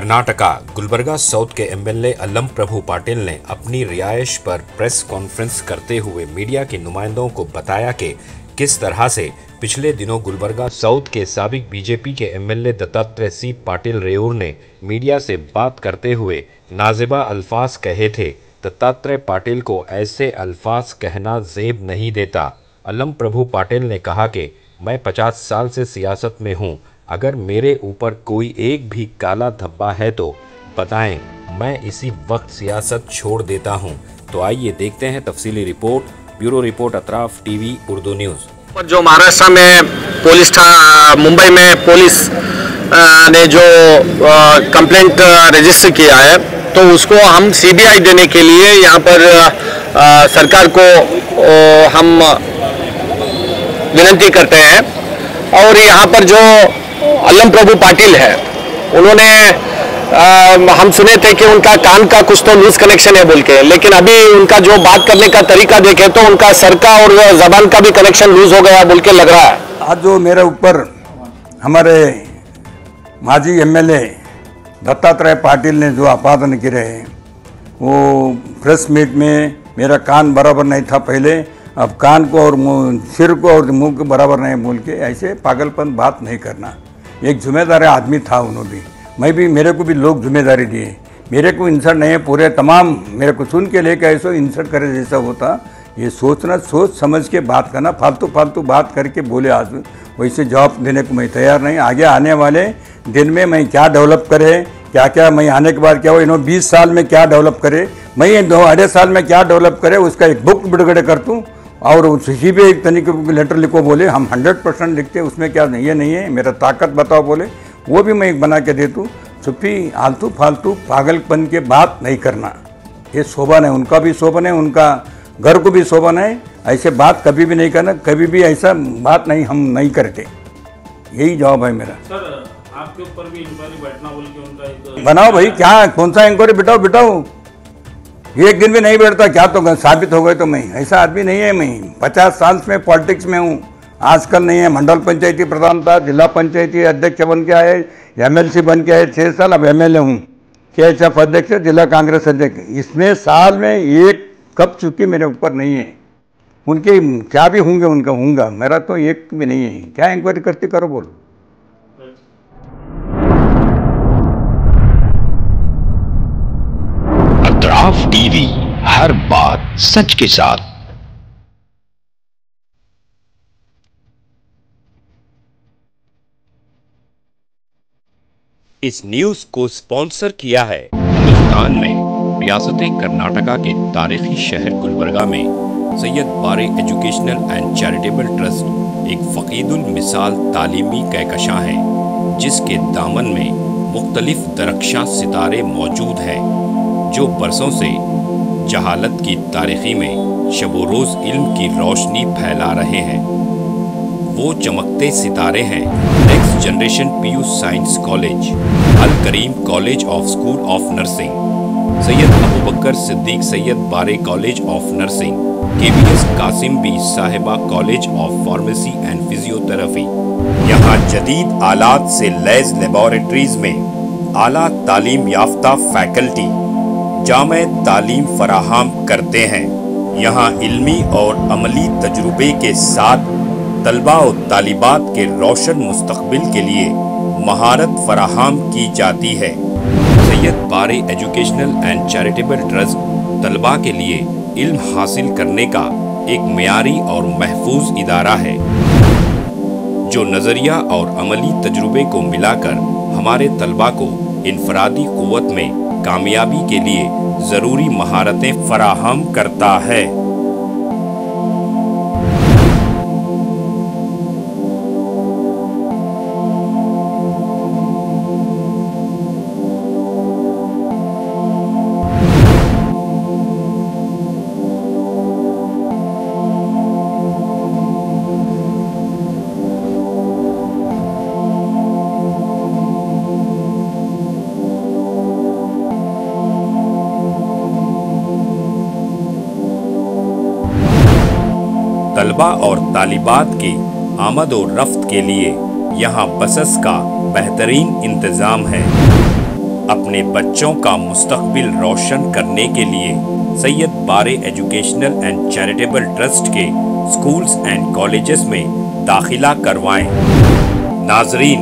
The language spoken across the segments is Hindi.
कर्नाटका गुलबर्गा साउथ के एमएलए अल्लम प्रभु पाटिल ने अपनी रिहाइश पर प्रेस कॉन्फ्रेंस करते हुए मीडिया के नुमाइंदों को बताया कि किस तरह से पिछले दिनों गुलबर्गा साउथ के साबिक बीजेपी के एमएलए दत्तात्रेय सी पाटिल रेऊर ने मीडिया से बात करते हुए नाज़ेबा अल्फाज कहे थे। दत्तात्रेय पाटिल को ऐसे अल्फाज कहना ज़ेब नहीं देता। अल्लम प्रभु पाटिल ने कहा कि मैं 50 साल से सियासत में हूँ, अगर मेरे ऊपर कोई एक भी काला धब्बा है तो बताएं, मैं इसी वक्त सियासत छोड़ देता हूं। तो आइए देखते हैं तफसीली report. Bureau report Atraf TV Urdu news. जो महाराष्ट्र में पुलिस मुंबई में पुलिस ने जो कंप्लेंट रजिस्टर किया है, तो उसको हम सीबीआई देने के लिए यहाँ पर सरकार को हम विनती करते हैं। और यहाँ पर जो अल्लम प्रभु पाटिल है, उन्होंने हम सुने थे कि उनका कान का कुछ तो लूज कनेक्शन है बोल के, लेकिन अभी उनका जो बात करने का तरीका देखे तो उनका सर का और जबान का भी कनेक्शन लूज हो गया बोल के लग रहा है। आज जो मेरे ऊपर हमारे माजी एमएलए दत्तात्रेय पाटिल ने जो आपादन करे हैं, वो प्रेस मीट में मेरा कान बराबर नहीं था पहले, अब कान को और सिर को और मुंह को बराबर नहीं बोल के ऐसे पागलपन बात नहीं करना। एक जिम्मेदार आदमी था उन्होंने भी, मैं भी, मेरे को भी लोग जिम्मेदारी दिए। मेरे को इंसर्ट नहीं है, पूरे तमाम मेरे को सुन के लेकर ऐसा इंसर्ट करे जैसा होता। ये सोचना, सोच समझ के बात करना, फालतू बात करके बोले आज वैसे जवाब देने को मैं तैयार नहीं। आगे आने वाले दिन में मैं क्या डेवलप करे, क्या मैं आने के बाद क्या हो, इन्होंने 20 साल में क्या डेवलप करे, मैं 2-2.5 साल में क्या डेवलप करे, उसका एक बुक बिಡುಗಡೆ कर दूँ और उसी भी एक तरीके को लेटर लिखो बोले हम 100% लिखते, उसमें क्या नहीं है, नहीं है मेरा ताकत बताओ बोले, वो भी मैं एक बना के दे दूँ। चुप्पी आलतू फालतू पागलपन के बात नहीं करना, ये शोभन है, उनका भी शोभन है, उनका घर को भी शोभन है। ऐसे बात कभी भी नहीं करना, कभी भी ऐसा बात नहीं हम नहीं करते। यही जवाब है मेरा। सर, आपके ऊपर भी इंक्वायरी बैठना बोल के उनका एक बनाओ भाई, क्या कौन सा इंक्वायरी बिठाओ, एक दिन भी नहीं बैठता क्या तो साबित हो गए। तो मैं ऐसा आदमी नहीं है, मैं 50 साल में पॉलिटिक्स में हूँ, आजकल नहीं है। मंडल पंचायती प्रधान था, जिला पंचायती अध्यक्ष बन के आए, एमएलसी बन के आए 6 साल, अब एमएलए हूँ, केएचएफ अध्यक्ष, जिला कांग्रेस अध्यक्ष। इसमें साल में एक कब चुकी मेरे ऊपर नहीं है। उनके क्या भी होंगे उनका होंगे, मेरा तो एक भी नहीं है। क्या इंक्वायरी करती करो बोलो। अतराफ टीवी, हर बात सच के साथ। इस न्यूज को स्पॉन्सर किया है हिंदुस्तान में रियासत कर्नाटका के तारीखी शहर गुलबर्गा में Syed Bare educational and charitable trust एक फकीदुल मिसाल तालीमी कहकशां है, जिसके दामन में मुख्तलिफ दरख्शां सितारे मौजूद हैं, जो बरसों से जहालत की तारीखी में शब रोज़ इल्म की रोशनी फैला रहे हैं। वो चमकते सितारे हैं next generation PU science college, Al Kareem college of school of nursing, Syed Abu Bakar Siddiq Syed Bare college of nursing, KVS Kasim Bi Sahiba college of pharmacy and physiotherapy. यहाँ जदीद आलात से लैस लेबोरेटरीज में आला तालीम याफ्ता फैकल्टी जामे तालीम फराहम करते हैं। यहाँ इल्मी और अमली तजुर्बे के साथ तलबा और तालिबात के रोशन मुस्तकबिल के लिए महारत फराहम की जाती है। Syed Bare educational and charitable trust तलबा के लिए इल्म हासिल करने का एक मियारी और महफूज इदारा है, जो नज़रिया और अमली तजुर्बे को मिलाकर हमारे तलबा को इनफरादी क़ुव्वत में कामयाबी के लिए ज़रूरी महारतें फराहम करता है। तलबा और तालिबात की आमद और रफ्त के लिए यहाँ बसेस का बेहतरीन इंतज़ाम है। अपने बच्चों का मुस्तकबिल रोशन करने के लिए Syed Bare educational and charitable trust के स्कूल्स एंड कॉलेजेस में दाखिला करवाएं। नाजरीन,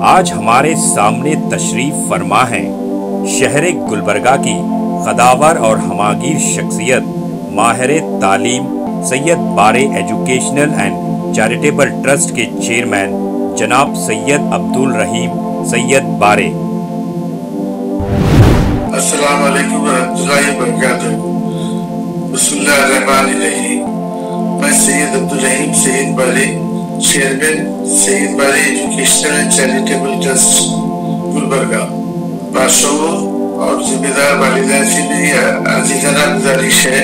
आज हमारे सामने तशरीफ फरमा है शहर गुलबर्गा की कदावर और हमागीर शख्सियत माहिर तालीम Syed Bare educational and charitable trust के चेयरमैन जनाब सैयद अब्दुल रहीम सैयद बारे। अस्सलाम वालेकुम रहमतुल्लाहि व बरकातुहू। बिस्मिल्लाहिर्रहमानिर्रहीम। मैं सैयद अब्दुल रहीम सैयद बारे, chairman Syed Bare educational and charitable trust Gulbarga, बादशाहों और जिम्मेदार वालिदैन से मेरी अजीज़ाना गुजारिश है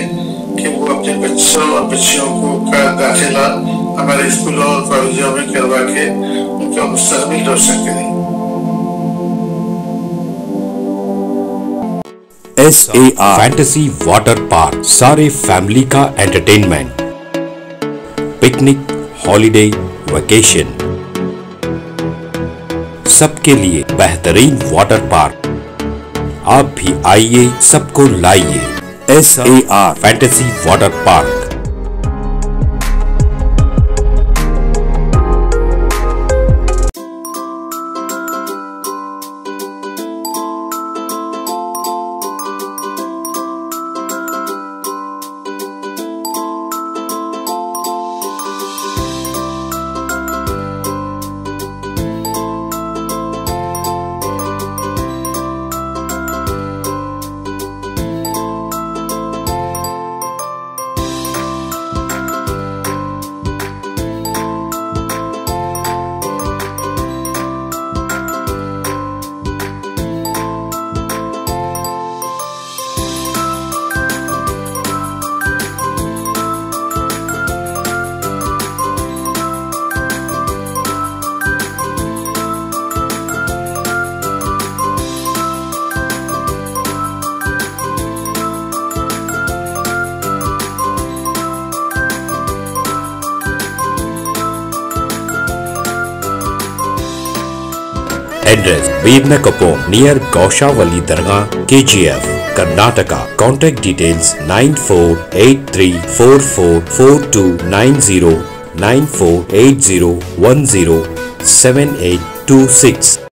कि वो अपने बच्चों और बच्चियों का दाखिला हमारे स्कूलों और कॉलेजों में करवा के उनका मुस्तकबिल रोशन करें। SAR फैंटेसी वाटर पार्क, सारे फैमिली का एंटरटेनमेंट, पिकनिक, हॉलिडे, वेकेशन, सबके लिए बेहतरीन वाटर पार्क। आप भी आइए, सबको लाइए। SAR fantasy water park. Address: Birnakapom, near Gaushavali Dargah, KGF, Karnataka. Contact details: 9483444290, 9480107826.